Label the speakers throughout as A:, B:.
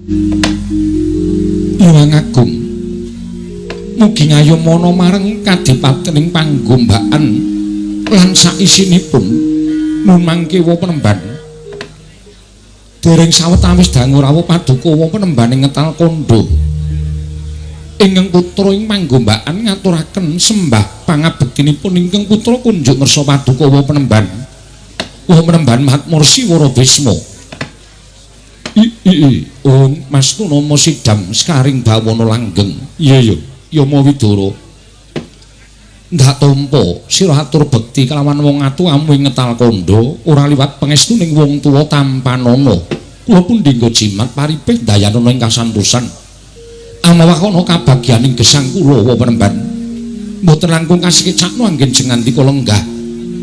A: Hyang Agung mugi ngayomana marang kadipatening panggombakan lan saisinipun numangkewa penemban dereng sawetawis dangu rawuh paduka penembaning ngetal kondo ingkang putra ing panggombakan ngaturaken sembah pangabektinipun ingkang putra kunjuk ngersa paduka penemban Mahatmursi Wara Bisma. Mas Tunama Sidam Skaring Bawana Langgeng. Iya Yama Widara. Ndak tampa sira atur bekti kelawan wong atuwamu ing ngetal kondo ora liwat pangestuning wong tuwa tampanana. Kula pun dinggo jimat paripih dayanana ing kasantosan. Amawakana kabagyaning gesang kula wa penemban. Mboten langkung kasekecakno anggen jengandika lenggah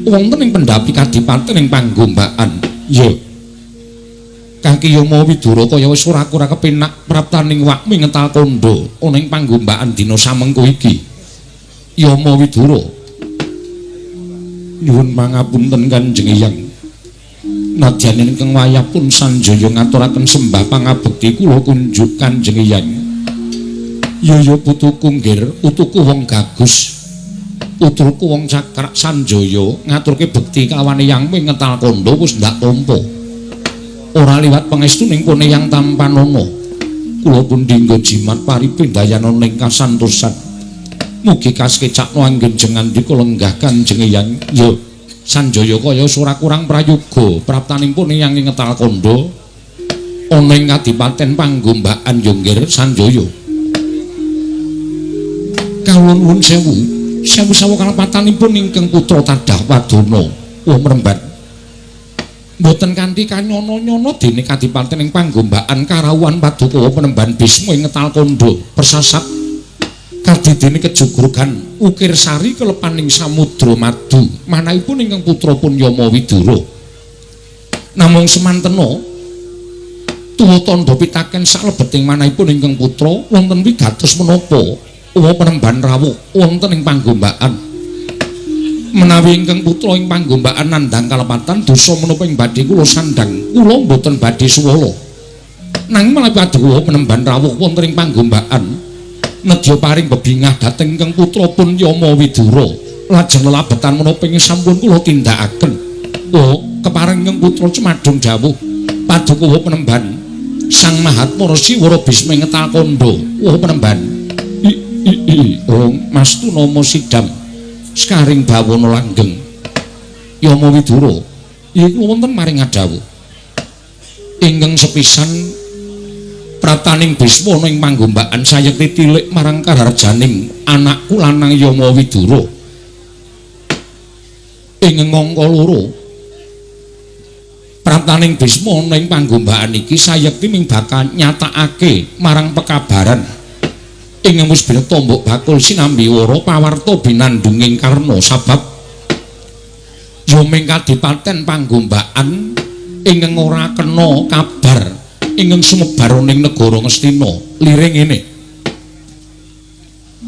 A: wonten ing pendhapi kadipaten ing panggombakan. Ya. Kaki Yama Widara kaya wis ora kepenak praptaning wakmi ngetal kondo ana ing panggombakan dina samengko iki. Yama Widara. Nyuwun pangapunten Kanjeng Hyang. Nadyan ingkang wayah pun sanjaya ngaturaken sembah pangabekti kula kunjuk Kanjeng Hyang. Ya putuku nggir, utuku wong gagus. Putuku wong cakrak sanjaya ngaturke bekti kelawan Hyang ngetal kondo wis ndak tampa. Ora liwat pangestuning pun Hyang tampanana. Kula pun dinggo jimat paripih dayanana ing kasantosan. Mugi kasekecakno anggen jengandika lenggah Kanjeng Hyang. Ya sanjaya kaya ora kurang prayoga praptaning pun Hyang ngetal kondo ana ing kadipaten panggombakan Yonggir sanjaya. Kawuhun sewu sawu kalepatanipun ingkang putra Tadah Wadana Mremban. Mboten kanthi kanyono-nyono dene kadipaten ing panggombakan karawuhan paduka Penemban Bisma ing ngetal kondo persasat kadidene kejugrugan ukir sari kelepaning samudra madu manahipun ingkang putra pun Yama Widara. Namung semantena tuwa tandha pitaken salebeting manahipun ingkang putra wonten wigatos menapa Penemban rawuh wonten ing panggombakan. Menawi ingkang putra ing panggombakan nandhang kalepatan dosa menapa ing badhe kula sandhang kula mboten badhe suwala. Nanging menawi paduka Penemban rawuh wonten ing panggombakan nedya paring bebingah dhateng ingkang putra pun Yama Widara lajeng lelabetan menapa ing sampun kula tindakaken. Kepareng ingkang putra cumadung dawuh paduka Penemban Sang Mahatmursi Wara Bisma ngetal kondo Penemban. Mas Tunama Sidam Skaring Bawana Langgeng. Yama Widara iku wonten maring adawuh ingkang sepisan prataning Bisma ana ing panggombakan sayekti tilik marang kararjaning anakku lanang Yama Widara. Ing ngangka loro prataning Bisma ana ing panggombakan iki sayekti ming bakal nyatakake marang pekabaran ingkang wis bina tombok bakul sinambi wara pawarta binandunging karna sabab ya ming kadipaten panggombakan ingkang ora kena kabar ingkang sumebar ning negara Ngastina liring ngene.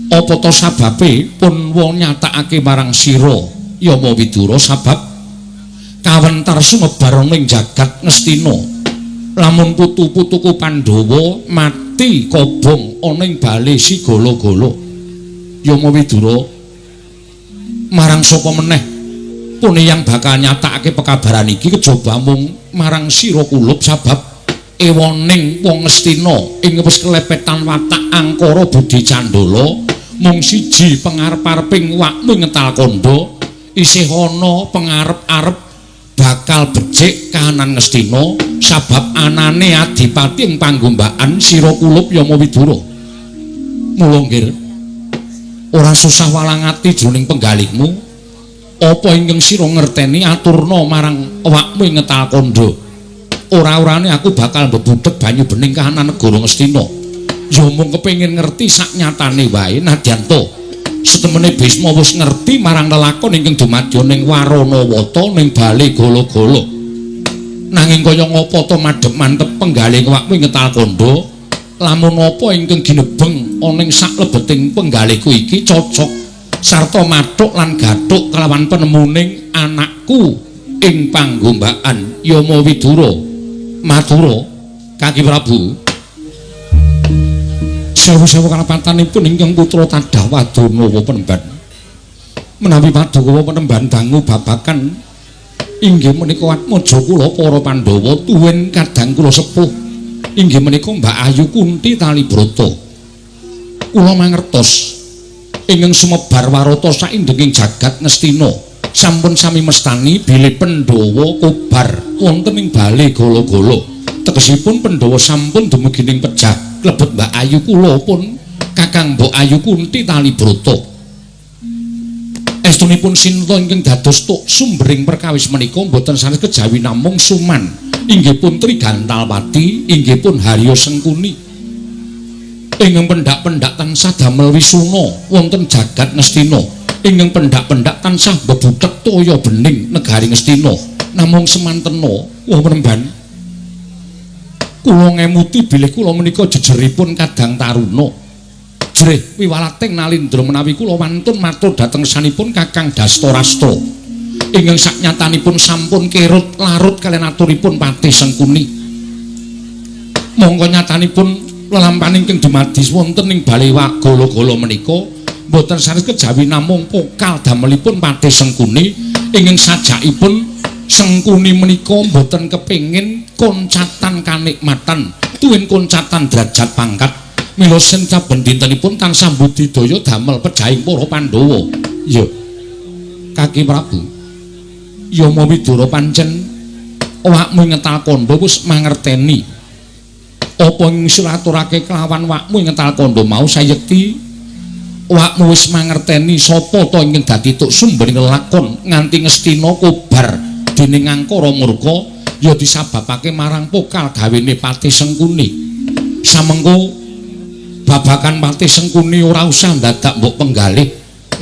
A: Apa to sababe pun wong nyatakake marang sira Yama Widara sabab kawentar sumebar ning jagat Ngastina lamun putu-putuku Pandhawa mati kobong ana ing bale Sigala-gala. Yama Widara marang sapa meneh pun yang bakal nyatakake pekabaran iki kejaba mung marang sira kulup sabab ewoning wong Ngastina ing wis kelepetan watak angkara budi candala mung siji pangarep-areping wakmu ngetal kondo isih ana pangarep-arep bakal becik kahanan Ngastina sabab anane adipati ing panggombakan sira kulup Yama Widara. Mula nggir ora susah walang ati jroning penggalihmu apa ingkang sira ngerteni aturna marang awakmu ing ngetal kondo. Ora-orane aku bakal mbebudhek banyu bening kahanan negara Ngastina. Ya mung kepengin ngerti sak nyatane wae nadyan to setemene Bisma wis ngerti marang lelakon ingkang dumadya ning Waranawata ning bale Gala-gala. Nanging kaya ngapa to madhep mantep penggalih awakmu ngetal kondo lamun apa ingkang ginebeng ana ing saklebeting penggalihku iki cocok sarta mathuk lan gathuk kelawan penemuning anakku ing panggombakan Yama Widara. Matura Kaki Prabu sewu-sewu kalapatanipun ingkang putra Tadah Wadana Penemban. Menawi Paduka Penemban dangu babakan inggih menika atmaja kula para Pandhawa tuwin kadang kula sepuh inggih menika Mbak Ayu Kunti Talibrata. Kula mangertos ingkang sumebar warata saindenging jagat Ngastina sampun sami mestani bilih Pandhawa kobar wonten ing bale gala-gala. Tegesipun Pandhawa sampun dumugi ing pejah klebet Mbak Ayu kula pun Kakang Mbok Ayu Kunti Talibrata. Estunipun sinta ingkang dados tuk sumbering perkawis menika boten sanes kejawi namung Suman, inggih pun Trigantalpati, inggih pun Harya Sengkuni. Ingkang pendak-pendak tansah damel wisuna wonten jagat Ngastina. Ingkang pendak-pendak tansah bebutek toya bening negari Ngastina. Namung semantena wah Penemban. Kula ngemuti bilih kula menika jejeripun kadang taruna. Jrih wiwalating nalindra menawi kula wantun matur dhateng sanipun Kakang Dastarastra. Ingkang saknyatanipun sampun kerut larut kaliyan aturipun Patih Sengkuni. Monggo nyatanipun lelampahan ingkang dumadi wonten ing bale gala-gala menika boten sanes kejawi namung pokal damelipun Patih Sengkuni ingkang sajakipun Sengkuni menika boten kepingin koncatan kanikmatan tuwin koncatan derajat pangkat mila saben dintenipun tansah budidaya damel pejahing para Pandhawa. Ya Kaki Prabu Yama Widura pancen awakmu ngetal kandha wis mangerteni apa ing suraturake kelawan wakmu ing ngetal kandha mau sayekti awakmu wis mangerteni sapa ta ingkang dadi tuk sumbering lakon nganti Ngastina kobar dening Angkara murka ya disababake marang pokal gawene Patih Sengkuni. Samengko babakan Patih Sengkuni ora usah dadak mbok penggalih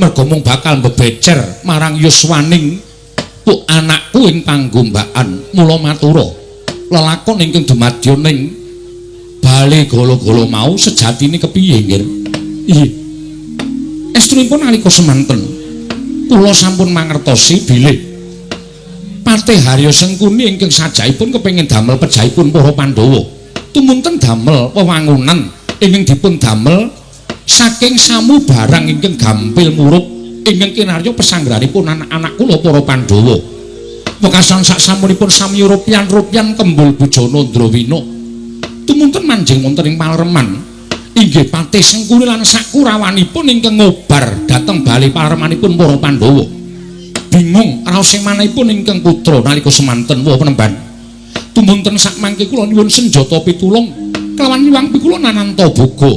A: merga mung bakal bebecer marang yuswaning puk anakku ing panggombakan. Mula matura lelakon ingkang dumadya ning bale gala-gala mau sejatine kepiye nggih? Nggih. Estunipun nalika semanten kula sampun mangertosi bilih Patih Harya Sengkuni ingkang sajakipun kepengin damel pejahipun para Pandhawa. Tumunten damel wewangunan ingkang dipun damel saking samu barang ingkang gampil murup ingkang kinarya pesanggrahanipun anak-anak kula para Pandhawa. Wekasan saksamunipun sami rupyan kembul bujana Ndrawina. Tumunten manjing wonten ing palereman inggih Patih Sengkuni lan sakurawanipun ingkang ngobar dhateng bali paleremanipun para Pandhawa. Bingung raos sing manahipun ingkang putra nalika semanten wa Penemban. Tumunten sakmangke kula nyuwun senjata pitulung kelawan nyuwang pikula nananta boga.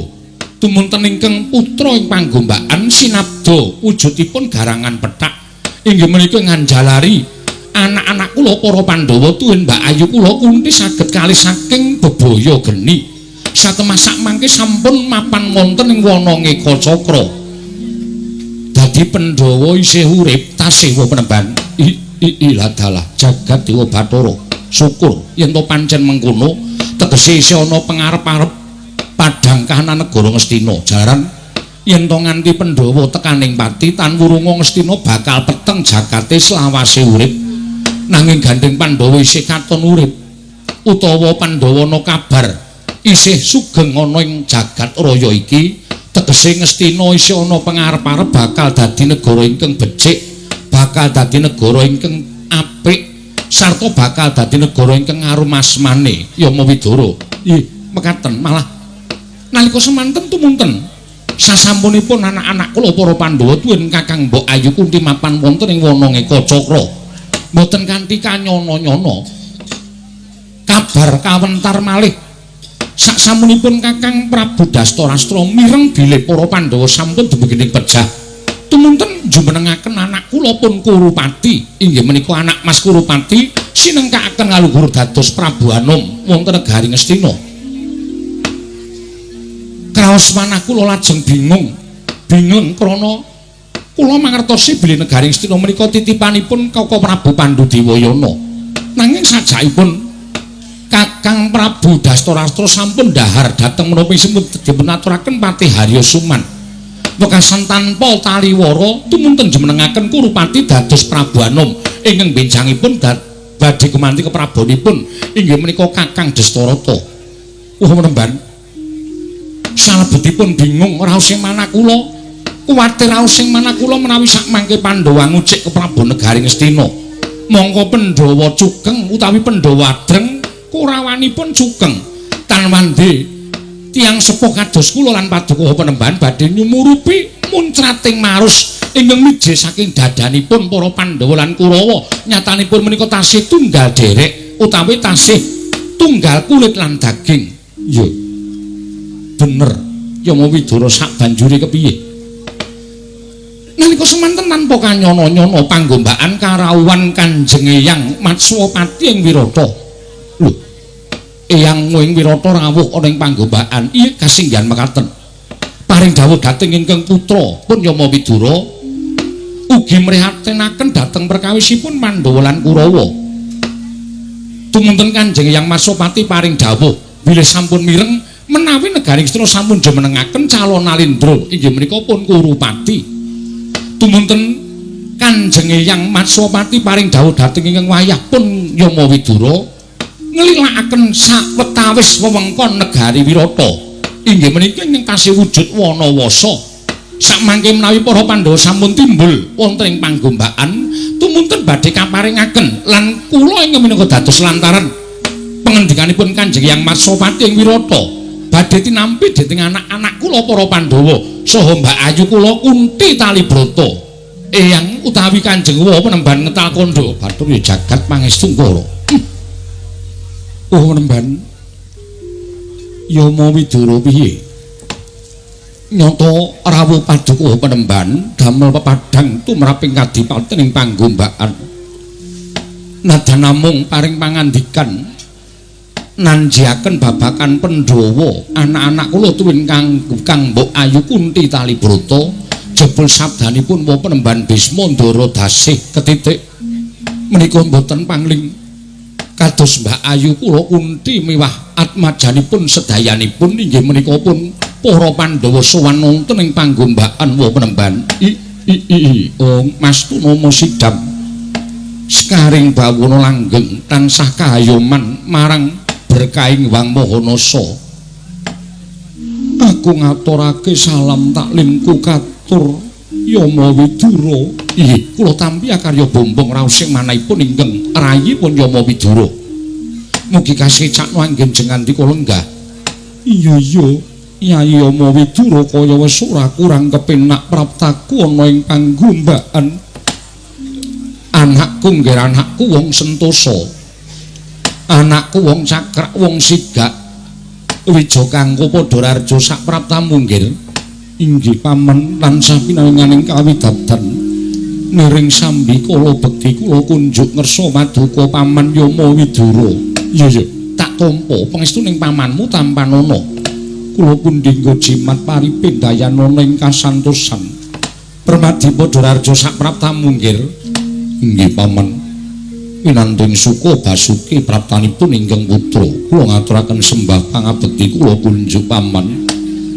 A: Tumunten ingkang putra ing panggombakan sinabda wujudipun garangan pethak inggih menika nganjalari anak-anak kula para Pandhawa tuwin Mbak Ayu kula Kunti saged kalih saking bebaya geni. Satemah sakmangke sampun mapan wonten ing wana Ngeka Cakra. Dadi Pandhawa isih urip tasih wa Penemban. Iladalah jagat Dewa Bathara. Syukur yen to pancen mengkono tegese isih ana pangarep-arep padhang kahanan negara Ngastina. Jalaran yen to nganti Pandhawa tekaning pati tan wurunga Ngastina bakal peteng jagate selawase urip. Nanging gandeng Pandhawa isih katon urip utawa Pandhawa ana kabar isih sugeng ana ing jagat raya iki. Tegese Ngastina isih ana pangarep-arep bakal dadi negara ingkang becik, bakal dadi negara ingkang apik, sarta bakal dadi negara ingkang arumasmane Yama Widara. Nggih, mekaten malah nalika semanten tumunten sasampunipun anak-anak kula para Pandhawa tuwin Kakang Mbok Ayu Kunti mapan wonten ing wana Ngeka Cakra. Mboten kanthi kanyana-nyana. Kabar kawentar malih saksamunipun Kakang Prabu Dastarastra mireng bilih para Pandhawa sampun dumugi ing pejah. Tumunten jumenengaken anak kula pun Kurupati, inggih menika anak Mas Kurupati sinengkakaken ngaluhur dados Prabu Anom wonten negari Ngastina. Kraos manah kula lajeng bingung krana kula mangertosi bilih negari Ngastina menika titipanipun Kaka Prabu Pandudewayana. Nanging sajakipun Kakang Prabu Dastarastra sampun dhahar dhateng menapa semut dipunaturaken Patih Harya Suman. Wekasan tanpa taliwara tumunten jumenengaken Kurupati dados Prabu Anom ingkang benjangipun badhe gumanti keprabonipun inggih menika Kakang Dastarata. Penemban salebetipun bingung raos sing manah kula. Kuwatir raos sing manah kula menawi sak mangke Pandhawa ngucik ke Prabu Negari Ngastina. Mongko Pandhawa cugeng utawi Pandhawa adreng kurawanipun cugeng. Tanwandi tiyang sepuh kados kula lan paduka Panembahan badhe nyumurupi muncrating marus ingkang mije saking dadanipun para Pandhawa lan Kurawa. Nyatanipun menika tasih tunggal derek utawi tasih tunggal kulit lan daging. Yo. Bener. Yama Widara sak banjure kepiye? Nalika semanten tanpa kanyana-nyana panggombakan karawuhan Kanjeng Eyang Matswapati ing Wirata. Lho. Eyang ing Wirata rawuh ana ing panggombakan. Iya kasinggihan mekaten. Paring dawuh dhateng ingkang putra pun Yama Widara ugi mrihatenaken dhateng perkawisipun Pandhawa lan Kurawa. Tumunten Kanjeng Eyang Matswapati paring dawuh bilih sampun mireng menawi negari Ngastina sampun jumenengaken calon Nalendra inggih menika pun Kurupati. Tumunten Kanjeng Eyang Matswapati paring dawuh dhateng ingkang wayah pun Yama Widara nglilakaken sawetawis wewengkon negari Wirata inggih menika ing tasih wujud wana-wasa. Sakmangke menawi para Pandhawa sampun timbul wonten ing panggombakan tumunten badhe kaparingaken lan kula ing menika dados lantaran pangendikanipun Kanjeng Eyang Matswapati ing Wirata badhe tinampi dhateng anak-anak kula para Pandhawa saha Mbak Ayu kula Kunti Talibrata. Eyang utawi Kanjeng Wa Panembahan Ngetal Kandha bathuk ya jagat pangestu kala. Oh Panembahan Yama Widara piye? Nyata rawuh paduka Panembahan damel pepadhang tumraping kadipaten ing panggombakan. Nadan namung paring pangandikan nanjiaken babakan Pandhawa anak-anak kula tuwin kang Mbok Ayu Kunti Talibrata jebul sabdanipun Wa Panembahan Bisma Ndara Dasih ketitik menika mboten pangling kados Mbak Ayu kula Kunti miwah atmajanipun sedayanipun inggih menika pun para Pandhawa sowan wonten ing panggombakan Wa Panembahan. Mas Tunama Sidam sekaring bawana langgeng tansah kahayoman marang berkahing Wang Mahanasa. Aku ngaturake salam taklimku katur Yama Widara. Inggih kula tampi karya bombong raos sing manahipun ingkang rayipun Yama Widara. Mugi kasecakno anggen jengandika lenggah. Iya Nyai Yama Widara kaya wis ora kurang kepenak praptaku ana ing panggombakan. Anakku nggih anakku wong sentosa. Anakku wong cakrak wong sigak. Wija kanggo padha raja sak praptamu nggih. Inggih paman tansah pinanganing kawidadan niring sambikala bekti kula kunjuk ngersa paduka paman Yama Widara. Iya tak tampa pangestuning pamanmu tampanana kula pundhingga jimat paripin dayanana ing kasantosan permadi padha raja sak praptamu nggih. Inggih paman pinanting suka Basuki praptanipun ingkang putra kula ngaturaken sembah pangabekti kula kunjuk paman.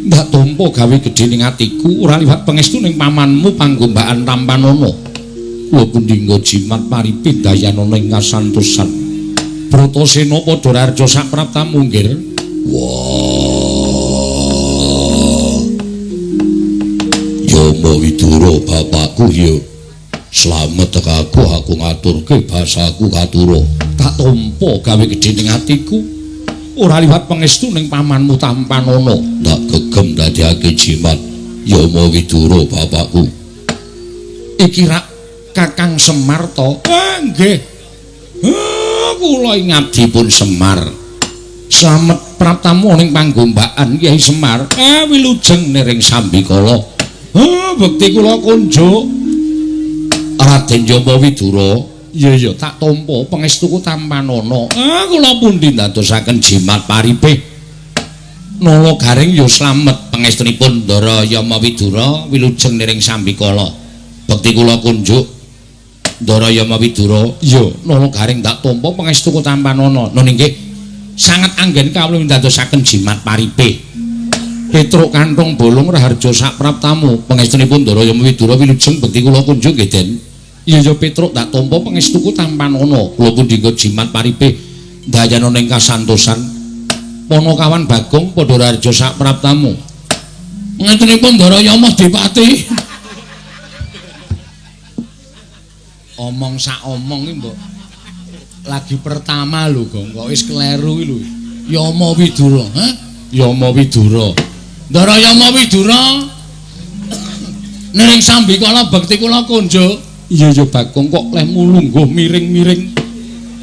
A: Ndak tampa gawe gedhe ning atiku ora liwat pangestuning pamanmu panggombakan tampanana. Kula pundhingga jimat paripin dayanana ing kasantosan. Bratasena padha raja sak praptamu nggih. Wah. Yama Widara bapakku ya. Slamet aku ngaturke basaku katura. Tak tampa gawe gedhe ning atiku. Ora liwat pangestuning pamanmu tampanana. Tak gegem dadekake jimat Yama Widara bapakku. Iki rak Kakang Semar to? Nggih. Kula ing abdipun Semar. Slamet praptamu ning panggombakan Kyai Semar. Wilujeng niring sambikala. Bekti kula kunjuk Raden Yama Widara. Iya tak tampa pangestuku tampanana. Kula pundi ndadosaken jimat paripih. Nala garing ya slamet pangestunipun Ndara Yama Widara wilujeng niring sambikala. Bekti kula kunjuk Ndara Yama Widara. Iya nala garing tak tampa pangestuku tampanana. Nggih sanget anggen kawula ndadosaken jimat paripih. Petruk kantong bolong raharja sak praptamu pangestunipun Ndara Yama Widara wilujeng bekti kula kunjuk nggih Den. Iya Petruk tak tampa pangestuku tampanana kula pundhingga jimat paripih dayanana ing kasantosan. Panakawan Bagong padha raharja sak praptamu Ngatenipun Ndara Yama Dipati. Omong sak omong iki, Mbok. Lagi pertama lho, Gong. Kok wis kleru iki lho. Yama Widura, ha? Yama Widura. Ndara Yama Widura. Nering Sambikala bekti kula konjo. Iya ya Bagong kok leh mulungguh miring-miring.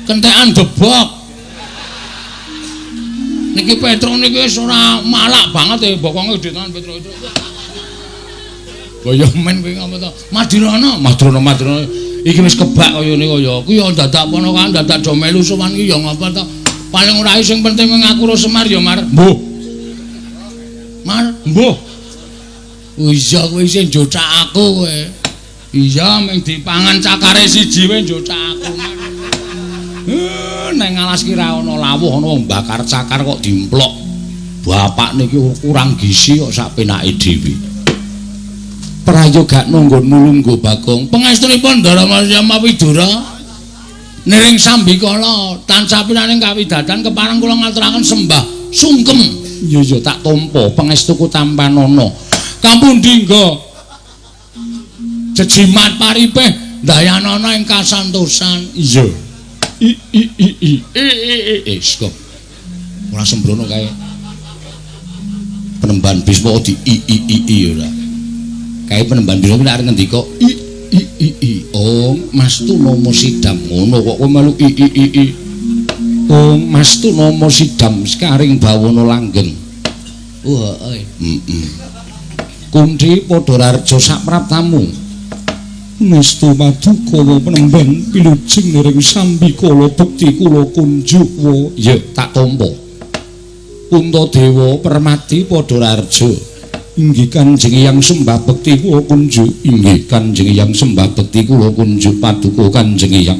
A: Kentekan debok. Niki Petro niki wis ora malak banget ya bokonge gedhe tenan Petro itu. Kaya men kuwi apa to? Madirana. Iki wis kebak kaya niku ya. Kuwi ya dadak ponakan dadak do melu sowan iki ya ngapa to? Paling ora sing penting ngaku karo Semar ya Mar. Mbuh. Mar, mbuh. Iya kowe sing njocak aku kowe. Iya mung dipangan cakare siji wae njocak aku. Neng alas ki ra ana lawuh ana wong bakar cakar kok dimplok. Bapak niki kurang gizi kok sak penake dhewe. Prayoga nunggon mulunggo Bagong. Pangestunipun Ndara Yama Widura niring Sambikala tansah pinaning kawidadan kepareng kula ngaturaken sembah sungkem. Iya tak tampa pangestuku tampanana. Kapundi nggo jejimat paripeh dayanana ing kasantosan. Iya. Skop. Ora sembrono kae. Penemban Bisma di ora. Kae penemban Bisma nek arep ngendika Oh, Mastu Nomo Sidam ngono kok kowe melu Oh, Mastu Nomo Sidam sekaring bawana langgeng. Heeh. Kundi padha rarja sapraptamu. Mastu Madukawa penemban pilujeng niring Sambikala bekti kula kunjuwa. Ya tak tampa. Puntadewa Permati padha rarja. Inggih Kanjeng Hyang sembah bekti kula kunju. Inggih Kanjeng Hyang sembah bekti kula kunju paduka Kanjeng Hyang.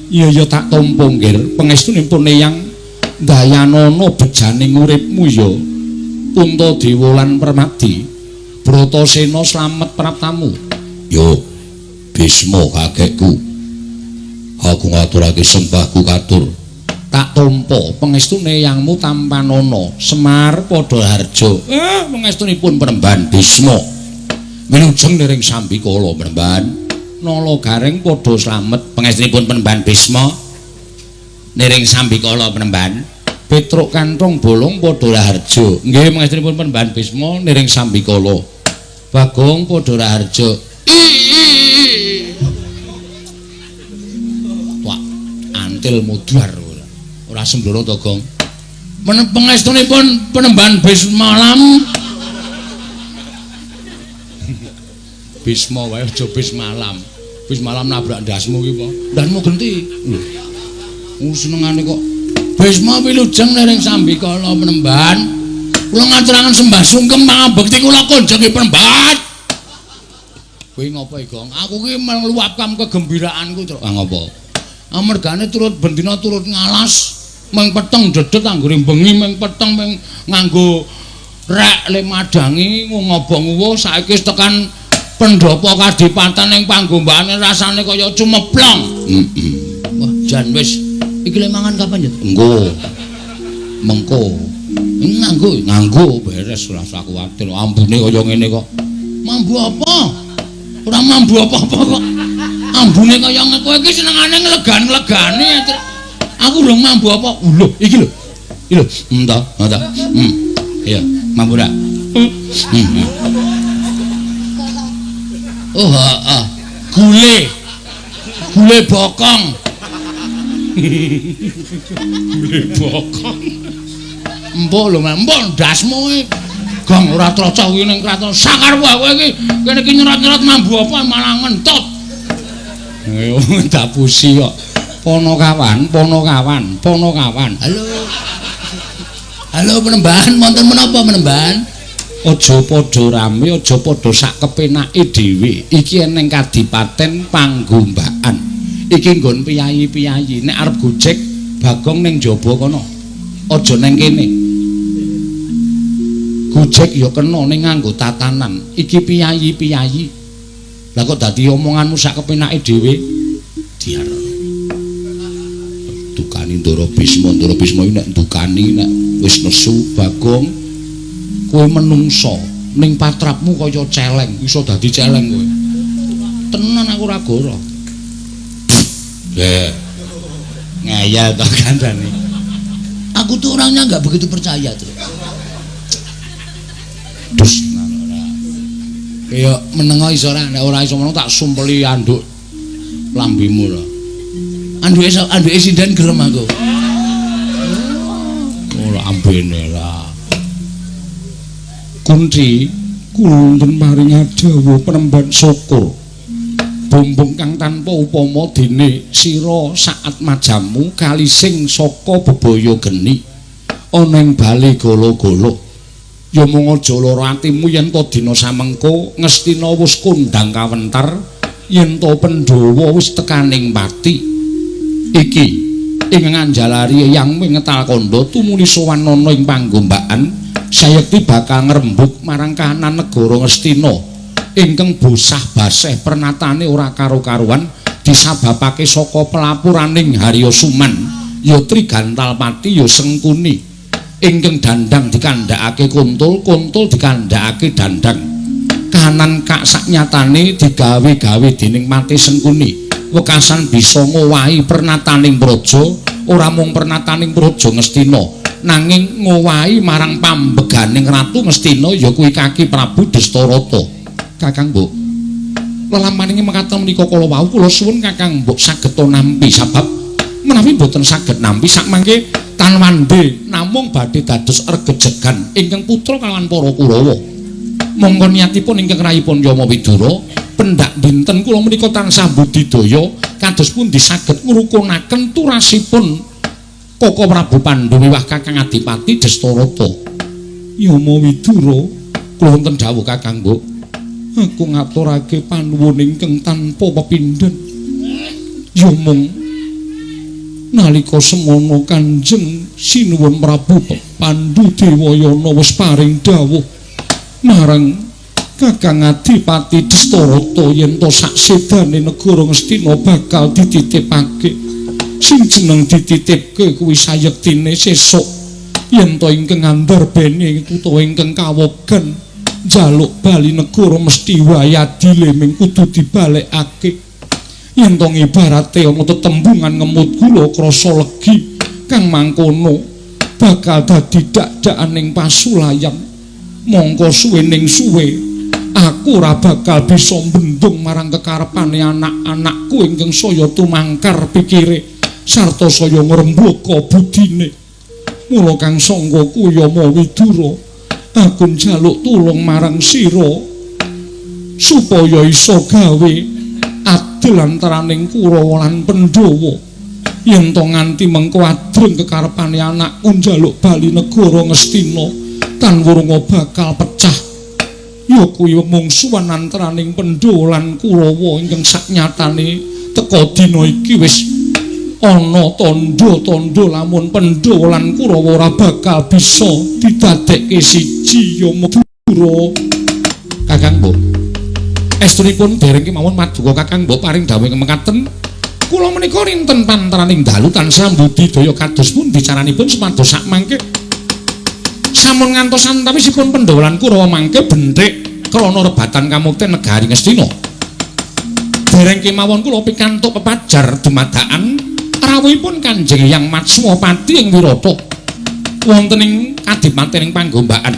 A: Iya tak tampa nggih pangestunipun Hyang dayanana bejaning uripmu ya. Puntadewa lan Permati. Bratasena slamet praptamu. Yo Bisma kakekku. Aku ngaturake sembahku katur. Tak tampa pangestune yangmu tampanana Semar padha harja. Pangestunipun Penemban Bisma. Wilujeng niring Sambikala Penemban. Nala Gareng padha slamet pangestunipun Penemban Bisma. Niring Sambikala Penemban. Petruk Kanthong Bolong padha harja. Nggih pangestunipun Penemban Bisma niring Sambikala. Bagong padha harja. Wah, antil mudhar ora sembrono to, Gong. Pangestunipun Penemban Bisma Malam. Bisma wae aja Bisma Malam. Bisma Malam nabrak ndasmu ki apa? Ndasmu genti. Lho. Senengane kok Bisma wilujeng niring Sambikala Penemban. Kula ngaturaken sembah sungkem pangabekti kula konjeng Penemban. Kowe ngopo iki, Gong? Aku ki meluapkan kegembiraanku, Truk. Ngopo? Amargane turut bendina turut ngalas, meng peteng dedet anggone bengi, meng peteng meng nganggo rek le madangi ngobong-uwuh saiki wis tekan pendopo kadipatan ning panggombane rasane kaya cumeplong. Wah, jan wis iki le mangan kapan, Jet? Engko. Mengko. Nganggo beres ora usah kuwatir. Ambune kaya ngene kok. Mambu apa? Ora mambu apa-apa kok. Ambune kaya kowe iki senengane nglegan-nglegane. Aku lho mambu apa? Lho, iki lho. Iki lho. Entah. Iya, mambu ra? Oh, heeh. Gule bokong. Gule bokong. Mbok lho, mbok ndasmu iki. Gong ora trocok iki ning kraton. Sakar wae kowe iki kene iki nyerat-nyerat mambu apa malah ngentot. Ayo dapusi kok. Ponokawan. Halo Penemban, wonten menapa Penemban? Aja padha rame, aja padha sak kepenake dhewe. Iki eneng kadipaten Panggombaan. Iki nggon piyayi-piyayi. Nek arep gojek Bagong ning jaba kono. Aja ning kene. Gojek ya kena ning nganggo tatanan. Iki piyayi-piyayi. Lah kok dadi omonganmu sak kepenake dhewe? Diar. Dukani Ndara Bisma iki nek dukani nek wis nesu Bagong kowe menungso ning patrapmu kaya celeng, iso dadi celeng kowe. Tenan aku ora goro. Ngayal to kandhane. Aku tuh orangnya nggak begitu percaya tuh. Dus ora. Kayak menengo iso ora, nek ora iso meneng tak sumpeli anduk lambimu lho. Anduke sinden gelem aku. Ora ambene lah. Kunci kulunten maring dawuh penemban syukur. Bumbung kang tanpa upama dene sira saat majamu kalising saka bebaya geni ana ing bali golo-golo. Ya mung aja lara atimu yen to dina samengko Ngastina wis kondhang kawentar yen to Pandhawa wis tekaning pati. Iki ing Nganjalari Eyang Wingetal Kanda tumuli sowan ana ing panggombakan sayekti bakal ngrembug marang kahanan negara Ngastina. Ingkang bosah baseh pernatane ora karo-karuan disababake saka pelapuraning Harya Suman ya Trigantalpati ya Sengkuni ingkang dandang dikandhakake kuntul dikandhakake dandang kahanan kak saknyatane digawe-gawe dening Mati Sengkuni wekasan bisa ngowahi pernataning praja ora mung pernataning praja Ngastina nanging ngowahi marang pambeganing Ratu Ngastina ya kuwi Kaki Prabu Dastarata. Kakang Mbok, lelamaning mekaten menika kala wau kula suwun Kakang Mbok saged nampi sabab menawi boten saged nampi sakmangke tanwande namung badhe dados regejegan ingkang putra kalawan para Kurawa. Monggo niatipun ingkang rayipun Yama Widura pendak dinten kula menika tansah budidaya kados pundi saged ngrukunaken turasipun Koko Prabu Pandhu miwah Kakang Adipati Dastarata. Yama Widura kula wonten dawuh Kakang Mbok. Aku ngaturake panuwun ingkang tanpa pepindhan. Ya mung nalika semono Kanjeng Sinuwun Prabu Pandhu Dewayana wis paring dawuh marang Kakang Adipati Dastarata yen to saksedane negara Ngastina bakal dititipake. Sing jeneng dititipke kuwi sayektine sesuk yen to ingkang andarbene utawa ingkang kawogan jaluk bali negara mesti wayadile ming kudu dibalekake yen to ibarate ana tetembungan ngemut kula krasa legi kang mangkono bakal dadi dak-dakaning pasulayan mongko suwening suwe aku ora bakal bisa mbendung marang kekarepane anak-anakku ingkang saya tumangkar pikire sarta saya ngrembaka budine mula kang sangga Yama Widura aku njaluk tulung marang sira supaya iso gawe adil antaraning Kurawa lan Pandhawa yen to nganti mengko adreng kekarepane anakku njaluk bali negara Ngastina tan wurunga bakal pecah ya kuwi mungsuhan antaraning Pandhawa lan Kurawa ingkang saknyatane teka dina iki wis ana tandha-tandha lamun Pandhawa lan Kurawa ora bakal bisa didadekke siji Yama Widura. Kakang Mbok, estunipun dereng kemawon paduka Kakang Mbok paring dawuh mekaten kula menika rinten pantaraning dalu tansah budidaya kados pundi caranipun supados sakmangke sampun ngantos antawisipun Pandhawa lan Kurawa mangke benthik krana rebatan kamukten negari Ngastina. Dereng kemawon kula pikantuk pepajar dumadakan rawuhipun Kanjeng Hyang Matswapati ing Wirata wonten ing kadipatening panggombakan.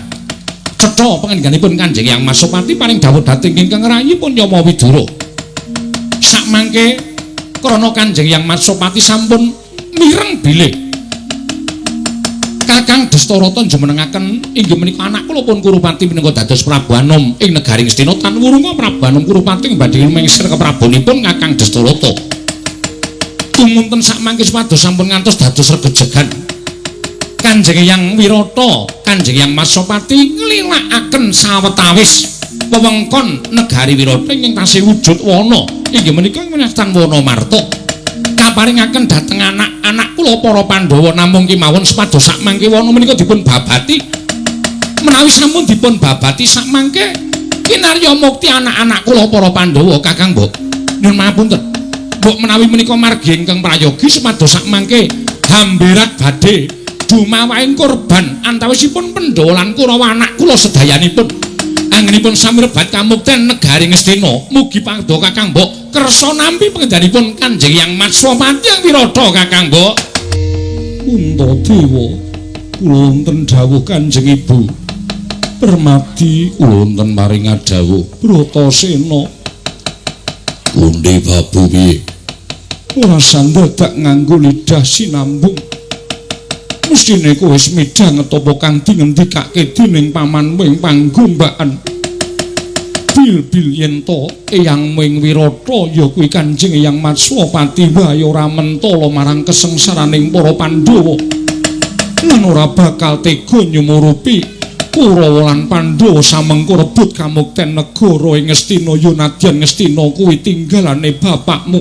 A: Cetha pangendhanipun Kanjeng Hyang Matswapati paring dawuh dhateng ingkang rayipun Yama Widura. Sakmangke krana Kanjeng Hyang Matswapati sampun mireng bilih Kakang Dastarata jumenengaken inggih menika anak kula pun Kurupati menika dados Prabu Anom ing negari Ngastina tan wurunga Prabu Anom Kurupati badhe lumengsir keprabonipun Kakang Dastarata. Tumunten sakmangke supados sampun ngantos dados regejegan Kanjeng Hyang Wirata Kanjeng Hyang Matswapati nglilakaken sawetawis wewengkon negari Wirata ingkang tasih wujud wana inggih menika winastan wana marta kaparingaken dhateng anak-anak kula para Pandhawa namung kemawon supados sakmangke wana menika dipun babati menawi sampun dipun babati sakmangke kinarya mukti anak-anak kula para Pandhawa Kakang Mbok nyuwun pangapunten Mbok menawi menika margi ingkang prayogi supados sakmangke hamberat badhe dumawaing korban antawisipun Pandhawa lan Kurawa anak kula sedayanipun Anggenipun sami rebat kamukten negari Ngastina, mugi pangdo Kakang Mbok kersa nampi panggendanipun Kanjeng Hyang Matswapati Hyang Wirata Kakang Mbok. Untadewa, kula wonten dawuh Kanjeng Ibu. Permati kula wonten maring dawuh Bratasena. Kundi babu piye? Ora sandadak nganggo lidah sinambung. Mestine kowe wis midhang apa kang dingendikake dening pamanmu ing panggombakan. Bil yen to Eyang Ming Wirata ya kuwi Kanjeng Hyang Matswapati wae ora mentala marang kesengsaraning para Pandhawa. Lan ora bakal tega nyumurupi Kurawa lan Pandhawa samengko rebut kamukten negara ing Ngastina Yunadyan Ngastina kuwi tinggalane bapakmu.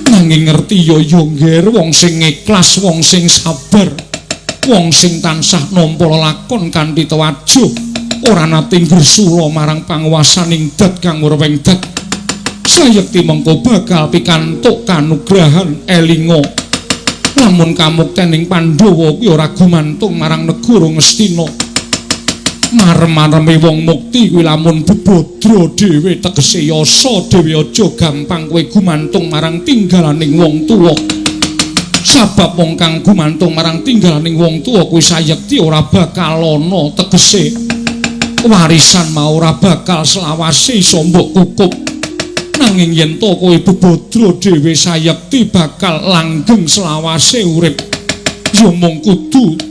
A: Nanging ngerti ya ngger wong sing ikhlas, wong sing sabar, wong sing tansah nampa lakon kanthi tawajuh, ora nate ngresula marang panguwasaning dat kang urweng dat. Sayekti mengko bakal pikantuk kanugrahan elinga. Lamun kamuktening Pandhawa kuwi ora gumantung marang negara Ngastina. Marem-mareme wong mukti kuwi lamun bebodro dhewe tegese yasa dhewe aja gampang kowe gumantung marang tinggalaning wong tuwa. Sabab wong kang gumantung marang tinggalaning wong tuwa kuwi sayekti ora bakal ana tegese warisan mau ora bakal selawase iso mbok kukup. Nanging yen to kowe bebodro dhewe sayekti bakal langgeng selawase urip. Ya mung kudu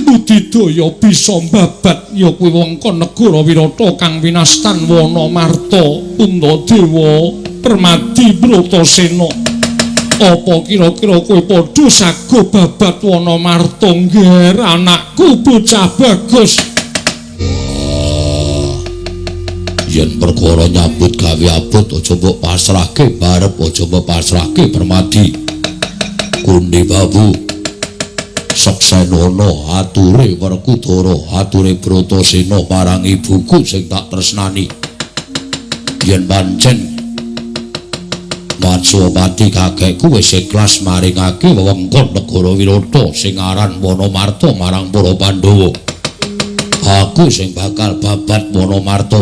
A: budidaya bisa mbabat ya kuwi wongkon negara Wirata kang winastan Wanamarta. Untadewa, Permati, Bratasena, apa kira-kira kowe padha sago babat Wanamarta ngger anakku bocah bagus? Yen perkara nyambut gawe abot aja mbok pasrahke barep, aja mbok pasrahke Permati. Kundi babu Saksenono ature Werkudara, ature Bratasena marang ibuku sing tak tresnani. Yen pancen Matswapati kakekku wis ikhlas maringake wewengkon negara Wirata sing aran Wanamarta marang para Pandhawa, aku sing bakal babat Wanamarta.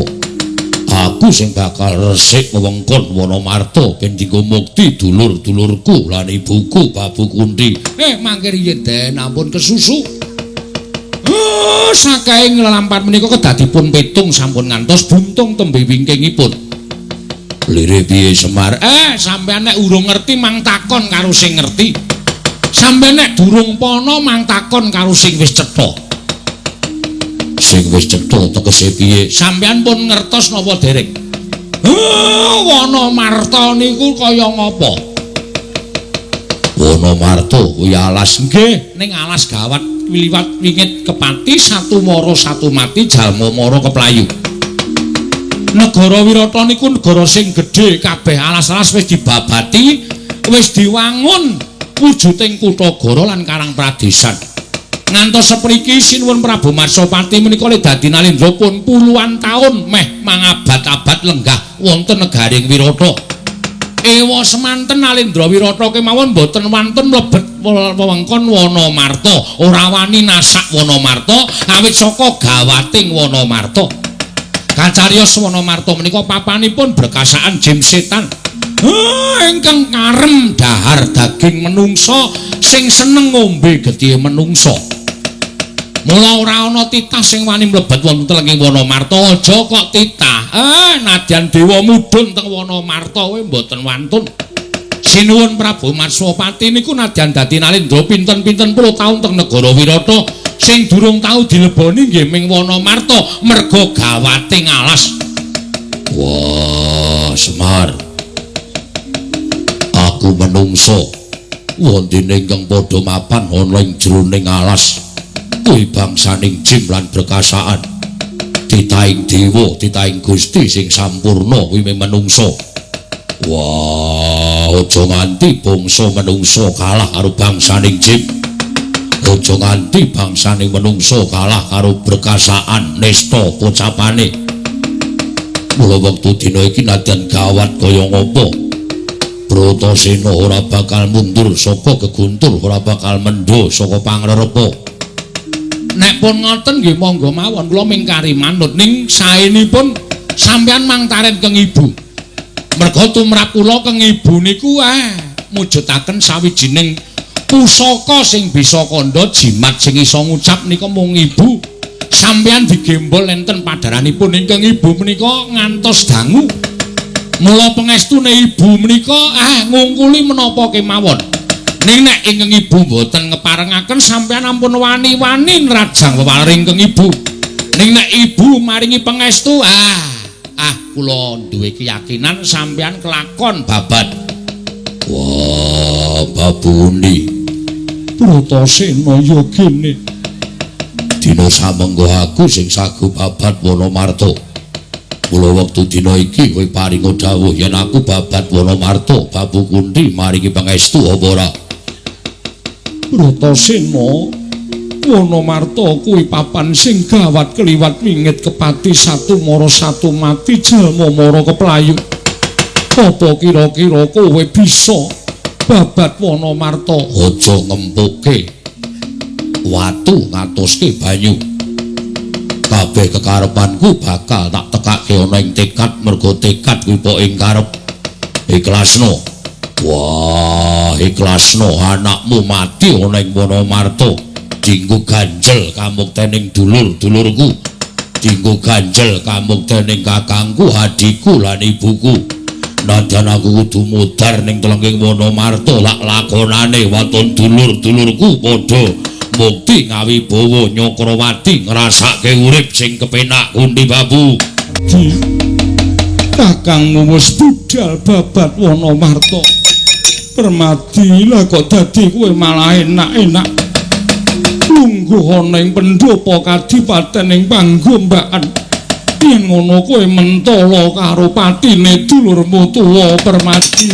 A: Aku sing bakal resik wewengkon Wanamarta ben dienggo mukti dulur-dulurku lan ibuku Babu Kunti. Mangkir yen den ampun kesusu. Sakaing lelampar menika kedadipun petung sampun ngantos buntung tembe wingkingipun. Lire piye Semar? Sampeyan nek urung ngerti mang takon karo sing ngerti. Sampeyan nek durung pono mang takon karo sing wis cetha. Sing wis cetha tegese piye? Sampeyan pun ngertos napa dereng? Wanamarta niku kaya ngapa? Wanamarta kuwi alas nggih, ning alas gawat liwat wingit kepati satu mara satu mati jalma mara keplayu. Negara Wirata niku negara sing gedhe kabeh alas-alas wis dibabati, wis diwangun wujuding kutha-gara lan karang pradesan. Ngantos sepriki sinuwun Prabu Matswapati menika le dadi nalendra pun puluhan taun meh mangabad-abad lenggah wonten negaring Wirata. Ewa semanten nalendra Wirata kemawon boten wonten mlebet wewengkon Wanamarta, ora wani nasak Wanamarta awit saka gawating Wanamarta. Kacariyos Wanamarta menika papanipun berkasaan jim setan. Ingkang karem dahar daging menungsa sing seneng ngombe getih menungsa. Mula ora ana titah sing wani mlebet wonten telenging Wanamarta, aja kok titah. Nadyan dewa mudhun teng Wanamarta kowe mboten wantun. Sinuwun Prabu Matswapati niku nadyan dadi nalendra pinten-pinten puluh taun teng negara Wirata sing durung tau dileboni nggih ming Wanamarta merga gawating alas. Wah, Semar. Aku menungso wonten ingkang padha mapan ana ing jroning alas. Kuwi bangsaning jim lan berkasaan. Titaing dewa, titaing Gusti sing sampurna kuwi menungso. Wah, aja nganti bangsa menungso kalah karo bangsaning jim. Aja nganti bangsaning menungso kalah karo berkasaan nesta pocapane. Mula wektu dina iki nadyan gawat kaya ngapa? Bratasena ora bakal mundur saka geguntur, ora bakal mendho saka pangrerepa. Nek pun ngoten nggih monggo mawon kula mingkari manut ning saenipun sampeyan mangtaren keng ibu. Merga tumrap kula keng ibu niku mujudaken sawijining pusaka sing bisa kandha jimat sing iso ngucap nika mung ibu. Sampeyan digembol enten padharanipun ingkang ibu menika ngantos dangu. Mula pangestune ibu menika ngungkuli menapa kemawon. Ning nek ingkang ibu mboten ngeparengaken sampeyan ampun wani-wani nrajang wewaring ingkang ibu. Ning nek ibu maringi pangestu kula duwe keyakinan sampeyan kelakon babat. Wah, babuni. Pratasena ya gene. Dina samenggo aku sing sagu babat Wonomarta. Mula wektu dina iki kowe paringa dawuh yen aku babat Wonomarta, Babu Kunthi maringi pangestu apa ora? Pratasena Wonomarta kuwi papan sing gawat kliwat wingit kepati satu mara satu mati jalma mara keplayu. Apa kira-kira kowe bisa babat Wonomarta? Aja ngempuke watu ngatuske banyu. Kabeh kekarepanku bakal tak tekake ana ing tekad mergo tekad kuwi po ing karep. Ikhlasno. Wah, ikhlasno anakmu mati ana ing Wonomarta. Dinggo ganjel kamuktening dulur-dulurku. Dinggo ganjel kamuktening kakangku, adikku lan ibuku. Nadyan aku kudu mudhar ning telenging Wonomarta lak lakonane wonten dulur-dulurku padha mukti ngawibawa Nyakrawati ngrasake urip sing kepenak Kunthi Babu. Kakangmu wis budal babat Wonomarta. Permati lah kok dadi kowe malah enak-enak. Lungguh ana ing pendopo kadipaten ing Panggombakan. Yen ngono kowe mentala karo patine dulurmu tuwa Permati.